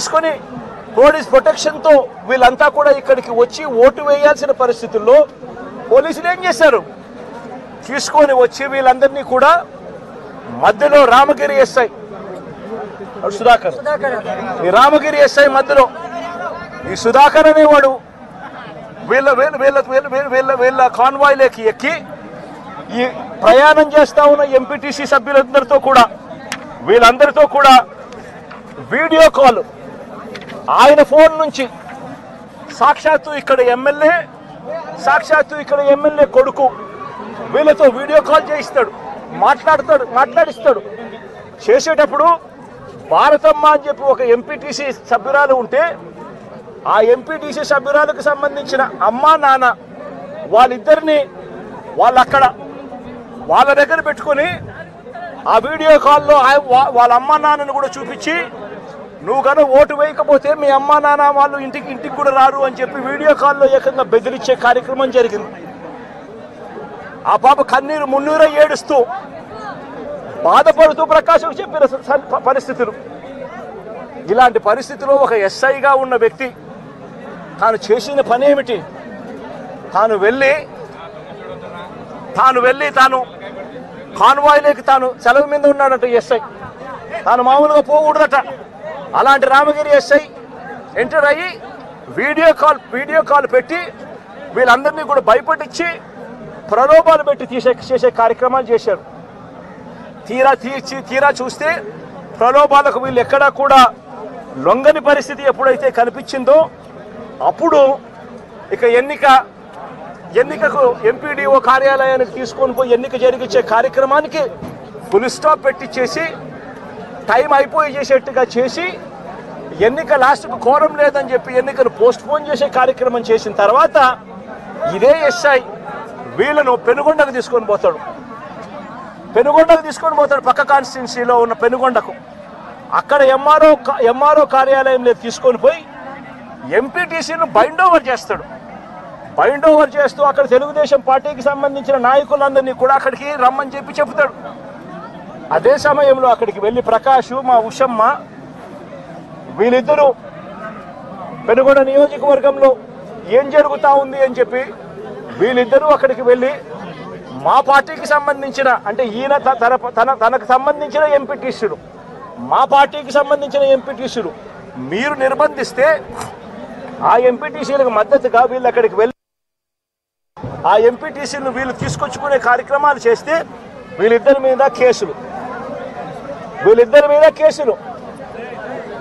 తీసుకొని పోలీస్ ప్రొటెక్షన్తో వీళ్ళంతా కూడా ఇక్కడికి వచ్చి ఓటు వేయాల్సిన పరిస్థితుల్లో పోలీసులు ఏం చేశారు? తీసుకొని వచ్చి వీళ్ళందరినీ కూడా మధ్యలో రామగిరి ఎస్ఐ సుధాకర్, ఈ రామగిరి ఎస్ఐ మధ్యలో ఈ సుధాకర్ అనేవాడు వీళ్ళ వీళ్ళ వీళ్ళ వీళ్ళ వీళ్ళ కాన్వాయ్లోకి ఎక్కి ఈ ప్రయాణం చేస్తా ఉన్న ఎంపీటీసీ సభ్యులందరితో కూడా వీళ్ళందరితో కూడా వీడియో కాల్ ఆయన ఫోన్ నుంచి సాక్షాత్తు ఇక్కడ ఎమ్మెల్యే కొడుకు వీళ్ళతో వీడియో కాల్ చేయిస్తాడు, మాట్లాడిస్తాడు. చేసేటప్పుడు భారతమ్మ అని చెప్పి ఒక ఎంపీటీసీ సభ్యురాలు ఉంటే ఆ ఎంపీటీసీ సభ్యురాలకు సంబంధించిన అమ్మా నాన్న వాళ్ళిద్దరిని వాళ్ళ దగ్గర పెట్టుకొని ఆ వీడియో కాల్లో వాళ్ళ అమ్మా నాన్నను కూడా చూపించి నువ్వు కనుక ఓటు వేయకపోతే మీ అమ్మా నాన్న వాళ్ళు ఇంటికి కూడా రారు అని చెప్పి వీడియో కాల్లో ఏకంగా బెదిరించే కార్యక్రమం జరిగింది. ఆ పాప కన్నీరు మున్నీరు ఏడుస్తూ బాధపడుతూ ప్రకాశం చెప్పిన పరిస్థితులు. ఇలాంటి పరిస్థితిలో ఒక ఎస్ఐగా ఉన్న వ్యక్తి తాను చేసిన పని ఏమిటి? తాను వెళ్ళి కాన్వాయ్లోకి తాను సెలవు మీద ఉన్నాడట ఎస్ఐ. తాను మామూలుగా పోకూడదట. అలాంటి రామగిరి ఎస్ఐ ఎంటర్ అయ్యి వీడియో కాల్ పెట్టి వీళ్ళందరినీ కూడా భయపడించి ప్రలోభాలు పెట్టి చేసే కార్యక్రమాలు చేశారు. తీరా చూస్తే ప్రలోభాలకు వీళ్ళు ఎక్కడా కూడా లొంగని పరిస్థితి ఎప్పుడైతే కనిపించిందో అప్పుడు ఇక ఎన్నికకు ఎంపీడీఓ కార్యాలయానికి తీసుకొని పోయి ఎన్నిక జరిగించే కార్యక్రమానికి ఫుల్ స్టాప్ పెట్టించేసి టైం అయిపోయి చేసేట్టుగా చేసి ఎన్నిక లాస్ట్కు కోరం లేదని చెప్పి ఎన్నికను పోస్ట్ పోన్ చేసే కార్యక్రమం చేసిన తర్వాత ఇదే ఎస్ఐ వీళ్ళను పెనుగొండకు తీసుకొని పోతాడు. పక్క కాన్స్టిట్యున్సీలో ఉన్న పెనుగొండకు. అక్కడ ఎంఆర్ఓ కార్యాలయంలో తీసుకొని పోయి ఎంపీటీసీను బైండ్ ఓవర్ చేస్తూ అక్కడ తెలుగుదేశం పార్టీకి సంబంధించిన నాయకులందరినీ కూడా అక్కడికి రమ్మని చెప్పి చెబుతాడు. అదే సమయంలో అక్కడికి వెళ్ళి ప్రకాష్, మా ఉషమ్మ వీళ్ళిద్దరూ పెనుగొండ నియోజకవర్గంలో ఏం జరుగుతూ ఉంది అని చెప్పి వీళ్ళిద్దరూ అక్కడికి వెళ్ళి మా పార్టీకి సంబంధించిన అంటే ఈయన తనకు సంబంధించిన ఎంపీటీసీలు, మా పార్టీకి సంబంధించిన ఎంపీటీసీలు మీరు నిర్బంధిస్తే ఆ ఎంపీటీసీలకు మద్దతుగా వీళ్ళు అక్కడికి వెళ్ళి ఆ ఎంపీటీసీలను వీళ్ళు తీసుకొచ్చుకునే కార్యక్రమాలు చేస్తే వీళ్ళిద్దరి మీద కేసులు.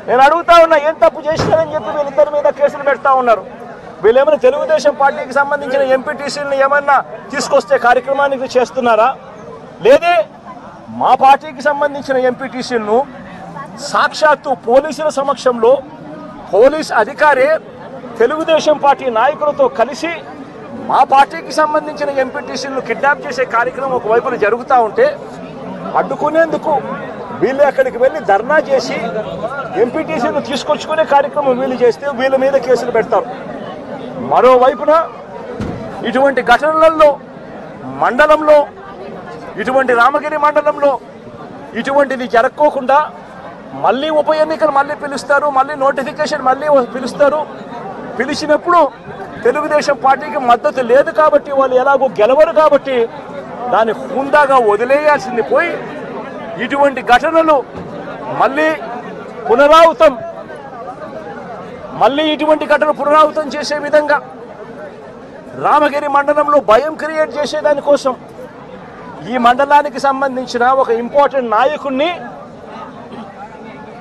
నేను అడుగుతా ఉన్నా, ఏం తప్పు చేసినారని చెప్పి వీళ్ళిద్దరి మీద కేసులు పెడతా ఉన్నారు. వీళ్ళేమైనా తెలుగుదేశం పార్టీకి సంబంధించిన ఎంపీటీసీలను ఏమన్నా తీసుకొస్తే కార్యక్రమానికి చేస్తున్నారా? లేదే మా పార్టీకి సంబంధించిన ఎంపీటీసీలను సాక్షాత్తు పోలీసుల సమక్షంలో పోలీస్ అధికారే తెలుగుదేశం పార్టీ నాయకులతో కలిసి మా పార్టీకి సంబంధించిన ఎంపీటీసీలను కిడ్నాప్ చేసే కార్యక్రమం ఒకవైపున జరుగుతూ ఉంటే అడ్డుకునేందుకు వీళ్ళు అక్కడికి వెళ్ళి ధర్నా చేసి ఎంపీటీసీలను తీసుకొచ్చుకునే కార్యక్రమం వీళ్ళు చేస్తే వీళ్ళ మీద కేసులు పెడతారు. మరోవైపున ఇటువంటి ఘటనలలో మండలంలో ఇటువంటి రామగిరి మండలంలో ఇటువంటిది జరగకోకుండా మళ్ళీ ఉప ఎన్నికలు మళ్ళీ పిలుస్తారు, మళ్ళీ నోటిఫికేషన్ మళ్ళీ పిలుస్తారు. పిలిచినప్పుడు తెలుగుదేశం పార్టీకి మద్దతు లేదు కాబట్టి వాళ్ళు ఎలాగో గెలవరు కాబట్టి దాన్ని హుందాగా వదిలేయాల్సింది పోయి ఇటువంటి ఘటనలు మళ్ళీ ఇటువంటి ఘటనలు పునరావృతం చేసే విధంగా రామగిరి మండలంలో భయం క్రియేట్ చేసేదానికోసం ఈ మండలానికి సంబంధించిన ఒక ఇంపార్టెంట్ నాయకుడిని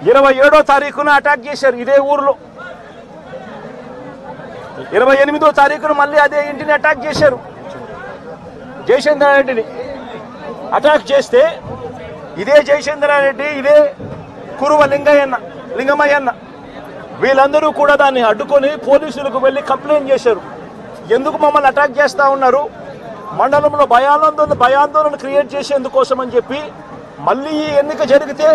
27వ తారీఖున అటాక్ చేశారు ఇదే ఊర్లో. 28వ తారీఖున మళ్ళీ అదే ఇంటిని అటాక్ చేశారు. జయచంద్రారెడ్డిని అటాక్ చేస్తే ఇదే జయచంద్రారెడ్డి, ఇదే కురువ లింగమయ్యన్న వీళ్ళందరూ కూడా దాన్ని అడ్డుకొని పోలీసులకు వెళ్ళి కంప్లైంట్ చేశారు. ఎందుకు మమ్మల్ని అటాక్ చేస్తూ ఉన్నారు, మండలంలో భయాందోళన క్రియేట్ చేసేందుకోసం అని చెప్పి మళ్ళీ ఈ ఎన్నిక జరిగితే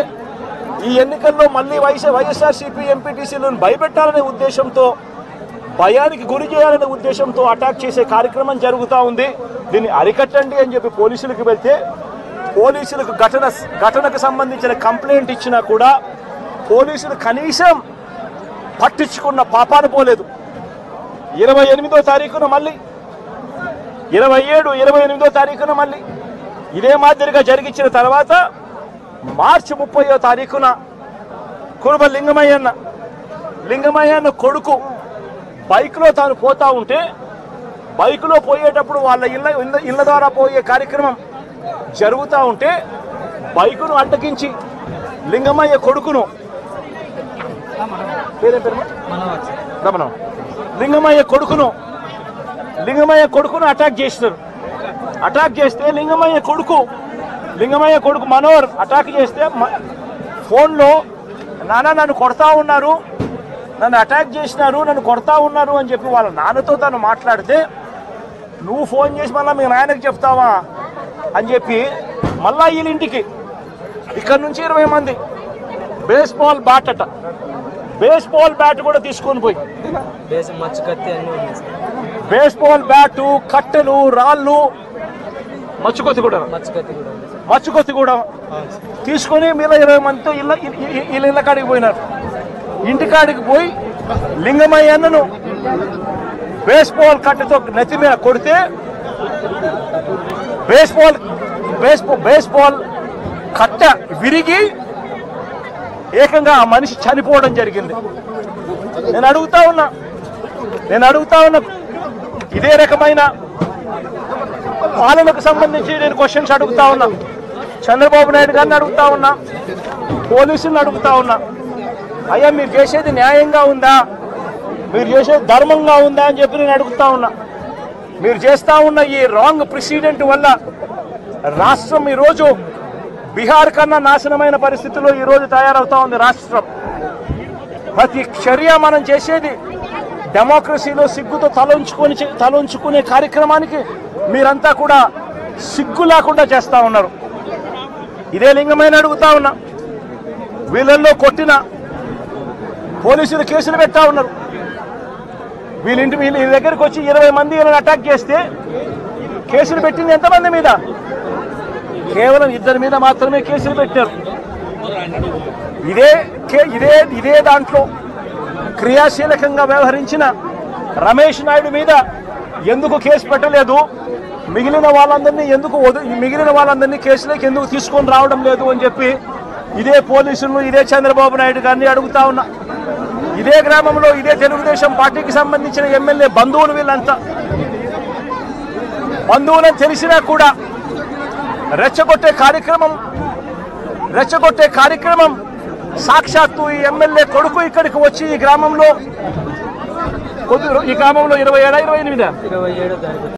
ఈ ఎన్నికల్లో మళ్ళీ వైఎస్ఆర్సీపీ ఎంపీటీసీలను భయపెట్టాలనే ఉద్దేశంతో, భయానికి గురి చేయాలనే ఉద్దేశంతో అటాక్ చేసే కార్యక్రమం జరుగుతూ ఉంది. దీన్ని అరికట్టండి అని చెప్పి పోలీసులకు వెళ్తే పోలీసులకు ఘటనకు సంబంధించిన కంప్లైంట్ ఇచ్చినా కూడా పోలీసులు కనీసం పట్టించుకున్న పాపాన పోలేదు. 28వ తారీఖున మళ్ళీ 27, 28వ తారీఖున మళ్ళీ ఇదే మాదిరిగా జరిగించిన తర్వాత మార్చి 30వ తారీఖున కురుబ లింగమయ్యన్న కొడుకు బైక్లో తాను పోతా ఉంటే బైక్లో పోయేటప్పుడు వాళ్ళ ఇళ్ళ ద్వారా పోయే కార్యక్రమం జరుగుతూ ఉంటే బైకును అడ్డగించి లింగమయ్య కొడుకును లింగమయ్య కొడుకును అటాక్ చేస్తారు. అటాక్ చేస్తే లింగమయ్య కొడుకు మనోహర్ అటాక్ చేస్తే ఫోన్లో నాన్న నన్ను కొడతా ఉన్నారు, నన్ను అటాక్ చేసినారు, నన్ను కొడతా ఉన్నారు అని చెప్పి వాళ్ళ నాన్నతో తను మాట్లాడితే నువ్వు ఫోన్ చేసి మళ్ళీ మీ నాయనకి చెప్తావా అని చెప్పి మళ్ళా వీళ్ళింటికి ఇక్కడ నుంచి 20 మంది బేస్బాల్ బ్యాట్ కూడా తీసుకొని పోయి బేస్బాల్ బ్యాటు, కట్టెలు, రాళ్ళు, మచ్చుకొత్తి కూడా తీసుకొని మీద 20 మందితో ఇళ్ళ కాడికి పోయినారు. ఇంటికాడికి పోయి లింగమయ్యన్నను బేస్బాల్ కట్టెతో నెత్తి మీద కొడితే బేస్బాల్ కట్ట విరిగి ఏకంగా ఆ మనిషి చనిపోవడం జరిగింది. నేను అడుగుతా ఉన్నా ఇదే రకమైన పాలనకు సంబంధించి నేను క్వశ్చన్స్ అడుగుతా ఉన్నా. చంద్రబాబు నాయుడు గారిని అడుగుతా ఉన్నా, పోలీసులను అడుగుతా ఉన్నా, అయ్యా మీరు చేసేది న్యాయంగా ఉందా, మీరు చేసేది ధర్మంగా ఉందా అని చెప్పి నేను అడుగుతా ఉన్నా. మీరు చేస్తా ఉన్న ఈ రాంగ్ ప్రెసిడెంట్ వల్ల రాష్ట్రం ఈరోజు బీహార్ కన్నా నాశనమైన పరిస్థితుల్లో ఈరోజు తయారవుతా ఉంది రాష్ట్రం. ప్రతి చర్య మనం చేసేది డెమోక్రసీలో సిగ్గుతో తలంచుకునే కార్యక్రమానికి మీరంతా కూడా సిగ్గు లేకుండా చేస్తూ ఉన్నారు. ఇదే లింగమైన అడుగుతా ఉన్నా, వీళ్ళల్లో కొట్టిన పోలీసులు కేసులు పెట్టా ఉన్నారు. వీళ్ళ దగ్గరికి వచ్చి 20 మంది అటాక్ చేస్తే కేసులు పెట్టింది ఎంతమంది మీద? కేవలం 2 మీద మాత్రమే కేసులు పెట్టారు. ఇదే దాంట్లో క్రియాశీలకంగా వ్యవహరించిన రమేష్ నాయుడు మీద ఎందుకు కేసు పెట్టలేదు, మిగిలిన వాళ్ళందరినీ కేసులోకి ఎందుకు తీసుకొని రావడం లేదు అని చెప్పి ఇదే పోలీసులను ఇదే చంద్రబాబు నాయుడు గారిని అడుగుతా ఉన్నా. ఇదే గ్రామంలో ఇదే తెలుగుదేశం పార్టీకి సంబంధించిన ఎమ్మెల్యే బంధువులు వీళ్ళంతా బంధువులని తెలిసినా కూడా రెచ్చగొట్టే కార్యక్రమం సాక్షాత్తు ఈ ఎమ్మెల్యే కొడుకు ఇక్కడికి వచ్చి ఈ గ్రామంలో 27, 28